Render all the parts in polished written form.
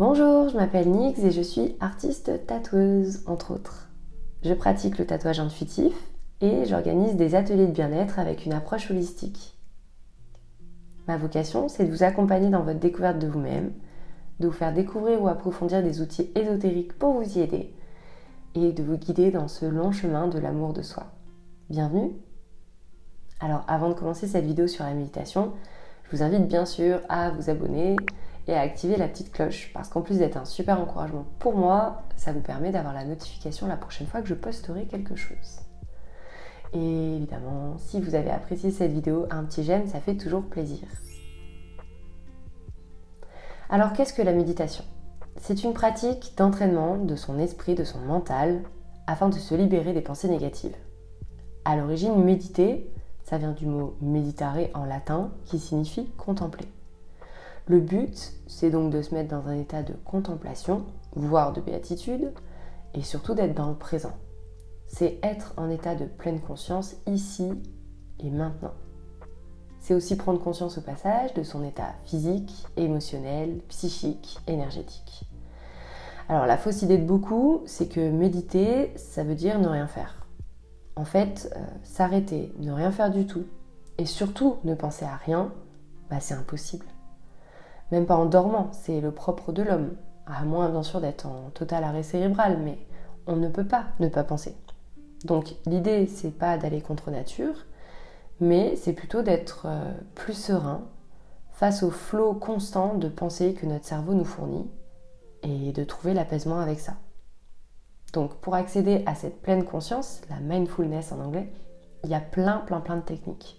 Bonjour, je m'appelle Nix et je suis artiste tatoueuse, entre autres. Je pratique le tatouage intuitif et j'organise des ateliers de bien-être avec une approche holistique. Ma vocation, c'est de vous accompagner dans votre découverte de vous-même, de vous faire découvrir ou approfondir des outils ésotériques pour vous y aider et de vous guider dans ce long chemin de l'amour de soi. Bienvenue! Alors avant de commencer cette vidéo sur la méditation, je vous invite bien sûr à vous abonner et à activer la petite cloche parce qu'en plus d'être un super encouragement pour moi, ça vous permet d'avoir la notification la prochaine fois que je posterai quelque chose. Et évidemment, si vous avez apprécié cette vidéo, un petit j'aime, ça fait toujours plaisir. Alors qu'est-ce que la méditation ? C'est une pratique d'entraînement de son esprit, de son mental, afin de se libérer des pensées négatives. À l'origine, méditer, ça vient du mot meditare en latin, qui signifie contempler. Le but, c'est donc de se mettre dans un état de contemplation, voire de béatitude, et surtout d'être dans le présent. C'est être en état de pleine conscience ici et maintenant. C'est aussi prendre conscience au passage de son état physique, émotionnel, psychique, énergétique. Alors la fausse idée de beaucoup, c'est que méditer, ça veut dire ne rien faire. En fait, s'arrêter, ne rien faire du tout, et surtout ne penser à rien, c'est impossible. Même pas en dormant, c'est le propre de l'homme. À moins bien sûr d'être en total arrêt cérébral, mais on ne peut pas ne pas penser. Donc l'idée, c'est pas d'aller contre nature, mais c'est plutôt d'être plus serein face au flot constant de pensées que notre cerveau nous fournit et de trouver l'apaisement avec ça. Donc pour accéder à cette pleine conscience, la mindfulness en anglais, il y a plein de techniques.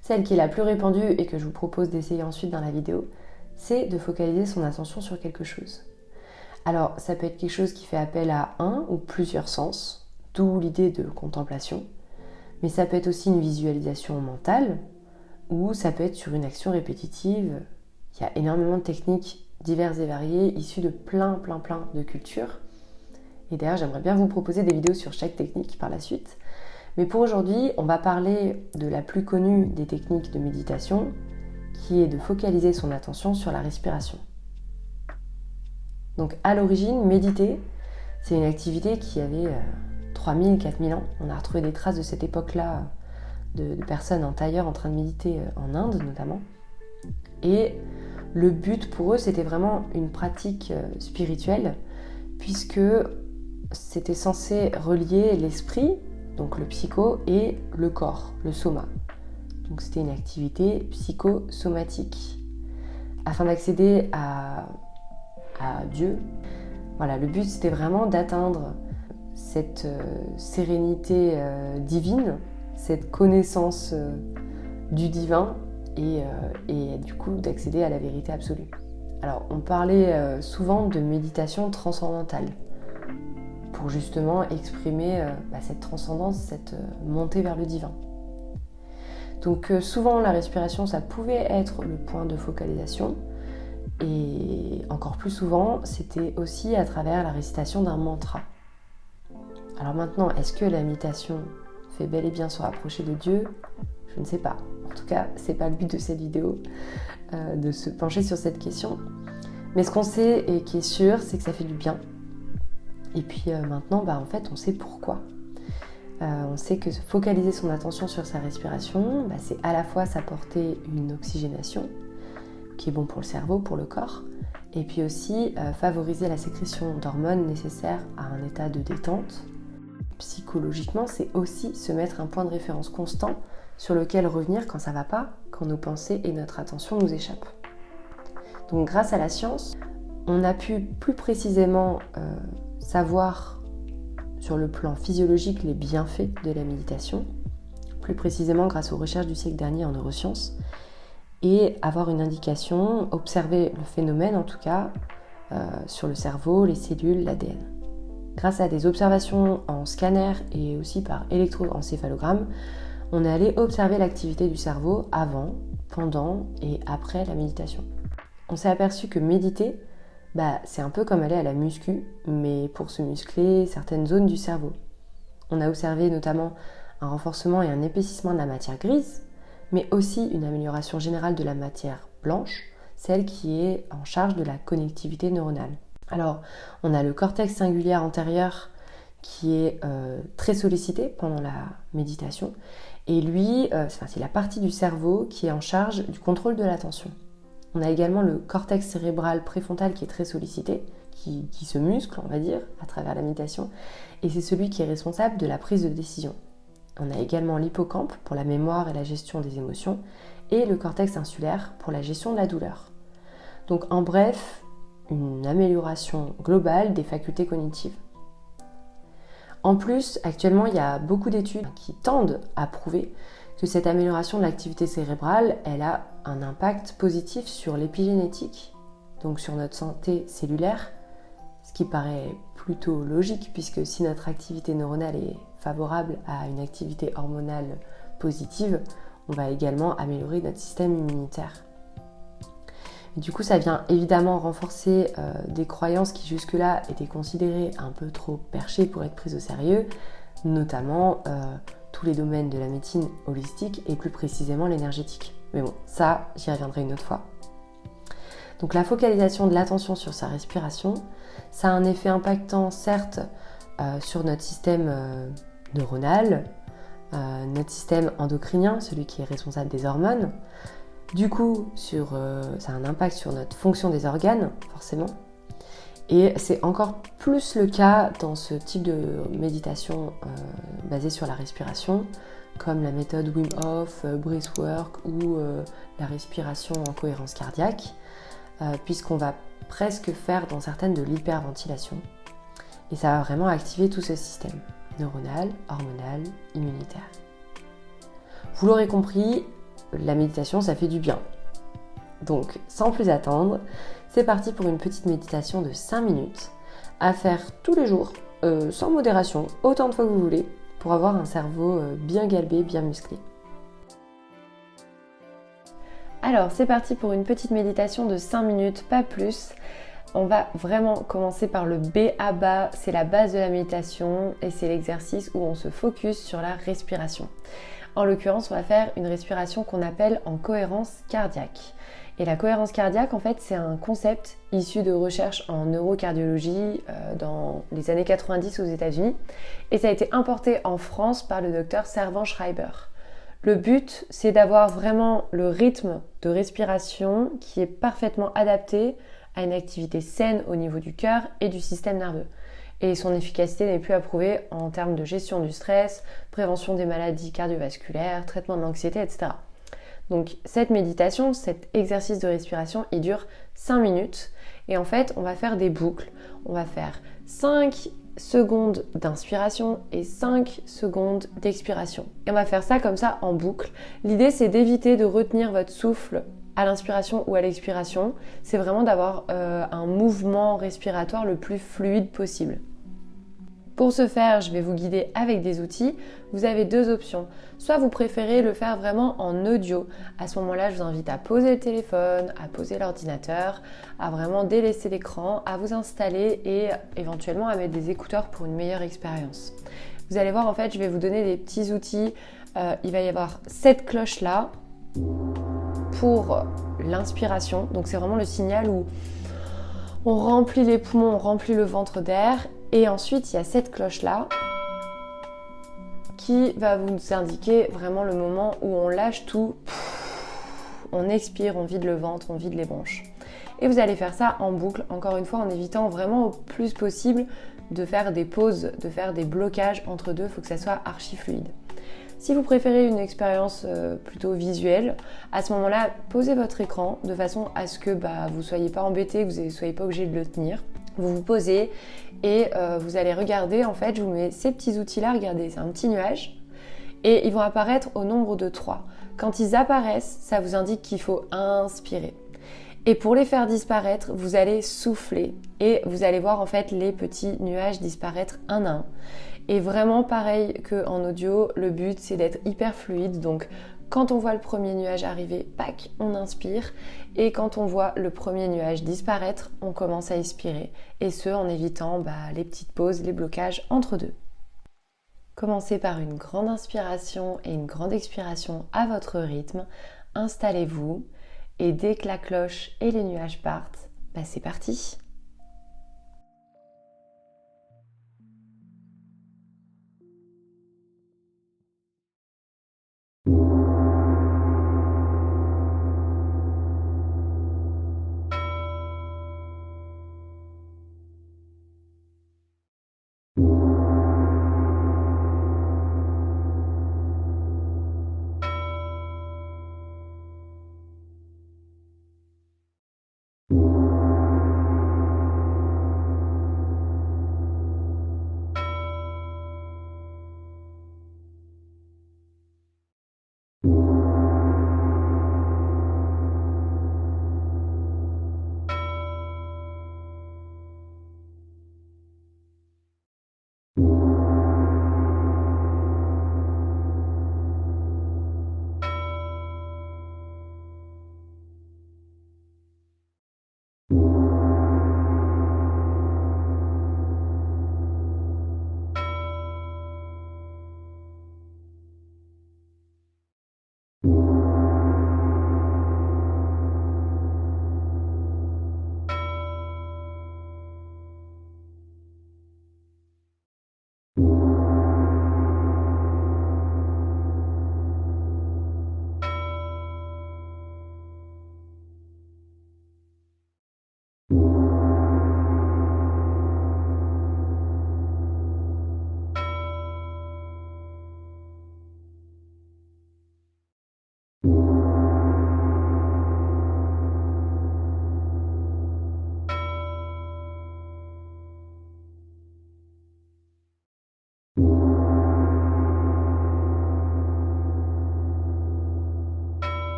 Celle qui est la plus répandue et que je vous propose d'essayer ensuite dans la vidéo, c'est de focaliser son attention sur quelque chose. Alors ça peut être quelque chose qui fait appel à un ou plusieurs sens, d'où l'idée de contemplation, mais ça peut être aussi une visualisation mentale, ou ça peut être sur une action répétitive. Il y a énormément de techniques diverses et variées, issues de plein de cultures. Et d'ailleurs, j'aimerais bien vous proposer des vidéos sur chaque technique par la suite. Mais pour aujourd'hui, on va parler de la plus connue des techniques de méditation, qui est de focaliser son attention sur la respiration. Donc à l'origine, méditer, c'est une activité qui avait 3000, 4000 ans. On a retrouvé des traces de cette époque-là de personnes en tailleur en train de méditer en Inde notamment. Et le but pour eux, c'était vraiment une pratique spirituelle, puisque c'était censé relier l'esprit, donc le psycho, et le corps, le soma. Donc c'était une activité psychosomatique. Afin d'accéder à Dieu, voilà, le but c'était vraiment d'atteindre cette sérénité divine, cette connaissance du divin et du coup d'accéder à la vérité absolue. Alors on parlait souvent de méditation transcendantale, pour justement exprimer cette transcendance, cette montée vers le divin. Donc souvent la respiration, ça pouvait être le point de focalisation, et encore plus souvent, c'était aussi à travers la récitation d'un mantra. Alors maintenant, est-ce que la méditation fait bel et bien se rapprocher de Dieu ? Je ne sais pas. En tout cas, c'est pas le but de cette vidéo, de se pencher sur cette question. Mais ce qu'on sait et qui est sûr, c'est que ça fait du bien. Et puis maintenant, en fait, on sait pourquoi. On sait que focaliser son attention sur sa respiration, c'est à la fois s'apporter une oxygénation, qui est bon pour le cerveau, pour le corps, et puis aussi favoriser la sécrétion d'hormones nécessaires à un état de détente. Psychologiquement, c'est aussi se mettre un point de référence constant sur lequel revenir quand ça va pas, quand nos pensées et notre attention nous échappent. Donc grâce à la science, on a pu plus précisément savoir sur le plan physiologique les bienfaits de la méditation, plus précisément grâce aux recherches du siècle dernier en neurosciences, et avoir une indication, observer le phénomène en tout cas, sur le cerveau, les cellules, l'ADN. Grâce à des observations en scanner et aussi par électroencéphalogramme, on est allé observer l'activité du cerveau avant, pendant et après la méditation. On s'est aperçu que méditer, c'est un peu comme aller à la muscu, mais pour se muscler certaines zones du cerveau. On a observé notamment un renforcement et un épaississement de la matière grise, mais aussi une amélioration générale de la matière blanche, celle qui est en charge de la connectivité neuronale. Alors, on a le cortex singulaire antérieur qui est très sollicité pendant la méditation. Et lui, c'est la partie du cerveau qui est en charge du contrôle de l'attention. On a également le cortex cérébral préfrontal qui est très sollicité, qui se muscle, on va dire, à travers la méditation. Et c'est celui qui est responsable de la prise de décision. On a également l'hippocampe pour la mémoire et la gestion des émotions, et le cortex insulaire pour la gestion de la douleur. Donc en bref, une amélioration globale des facultés cognitives. En plus, actuellement, il y a beaucoup d'études qui tendent à prouver que cette amélioration de l'activité cérébrale, elle a un impact positif sur l'épigénétique, donc sur notre santé cellulaire, ce qui paraît plutôt logique puisque si notre activité neuronale est favorable à une activité hormonale positive, on va également améliorer notre système immunitaire. Et du coup, ça vient évidemment renforcer des croyances qui jusque-là étaient considérées un peu trop perchées pour être prises au sérieux, notamment tous les domaines de la médecine holistique et plus précisément l'énergétique. Mais bon, ça, j'y reviendrai une autre fois. Donc la focalisation de l'attention sur sa respiration, ça a un effet impactant certes sur notre système neuronal, notre système endocrinien, celui qui est responsable des hormones. Du coup, ça a un impact sur notre fonction des organes, forcément. Et c'est encore plus le cas dans ce type de méditation basée sur la respiration, comme la méthode Wim Hof, Breathwork ou la respiration en cohérence cardiaque, puisqu'on va presque faire dans certaines de l'hyperventilation. Et ça va vraiment activer tout ce système neuronal, hormonal, immunitaire. Vous l'aurez compris, la méditation, ça fait du bien. Donc, sans plus attendre, c'est parti pour une petite méditation de 5 minutes à faire tous les jours, sans modération, autant de fois que vous voulez, pour avoir un cerveau bien galbé, bien musclé. Alors, c'est parti pour une petite méditation de 5 minutes, pas plus. On va vraiment commencer par le B.A.B.A, c'est la base de la méditation et c'est l'exercice où on se focus sur la respiration. En l'occurrence, on va faire une respiration qu'on appelle en cohérence cardiaque. Et la cohérence cardiaque, en fait, c'est un concept issu de recherches en neurocardiologie dans les années 90 aux États-Unis. Et ça a été importé en France par le docteur Servan-Schreiber. Le but, c'est d'avoir vraiment le rythme de respiration qui est parfaitement adapté à une activité saine au niveau du cœur et du système nerveux. Et son efficacité n'est plus à prouver en termes de gestion du stress, prévention des maladies cardiovasculaires, traitement de l'anxiété, etc. Donc cette méditation, cet exercice de respiration, il dure 5 minutes. Et en fait, on va faire des boucles. On va faire 5 secondes d'inspiration et 5 secondes d'expiration. Et on va faire ça comme ça en boucle. L'idée, c'est d'éviter de retenir votre souffle à l'inspiration ou à l'expiration. C'est vraiment d'avoir un mouvement respiratoire le plus fluide possible. Pour ce faire, je vais vous guider avec des outils. Vous avez 2 options. Soit vous préférez le faire vraiment en audio. À ce moment-là, je vous invite à poser le téléphone, à poser l'ordinateur, à vraiment délaisser l'écran, à vous installer et éventuellement à mettre des écouteurs pour une meilleure expérience. Vous allez voir, en fait, je vais vous donner des petits outils. Il va y avoir cette cloche là pour l'inspiration. Donc c'est vraiment le signal où on remplit les poumons, on remplit le ventre d'air. Et ensuite, il y a cette cloche-là qui va vous indiquer vraiment le moment où on lâche tout, on expire, on vide le ventre, on vide les bronches. Et vous allez faire ça en boucle, encore une fois, en évitant vraiment au plus possible de faire des pauses, de faire des blocages entre deux, il faut que ça soit archi fluide. Si vous préférez une expérience plutôt visuelle, à ce moment-là, posez votre écran de façon à ce que vous ne soyez pas embêté, que vous ne soyez pas obligé de le tenir. Vous vous posez et vous allez regarder, en fait, je vous mets ces petits outils-là, regardez, c'est un petit nuage et ils vont apparaître au nombre de 3. Quand ils apparaissent, ça vous indique qu'il faut inspirer. Et pour les faire disparaître, vous allez souffler et vous allez voir en fait les petits nuages disparaître un à un. Et vraiment pareil qu'en audio, le but c'est d'être hyper fluide, donc quand on voit le premier nuage arriver, pac, on inspire. Et quand on voit le premier nuage disparaître, on commence à expirer. Et ce, en évitant les petites pauses, les blocages entre deux. Commencez par une grande inspiration et une grande expiration à votre rythme. Installez-vous Et dès que la cloche et les nuages partent, c'est parti.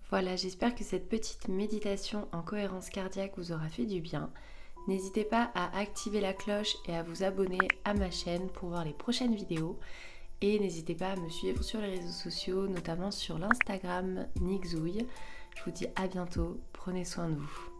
Voilà, j'espère que cette petite méditation en cohérence cardiaque vous aura fait du bien. N'hésitez pas à activer la cloche et à vous abonner à ma chaîne pour voir les prochaines vidéos. Et n'hésitez pas à me suivre sur les réseaux sociaux, notamment sur l'Instagram Nixouille. Je vous dis à bientôt, prenez soin de vous.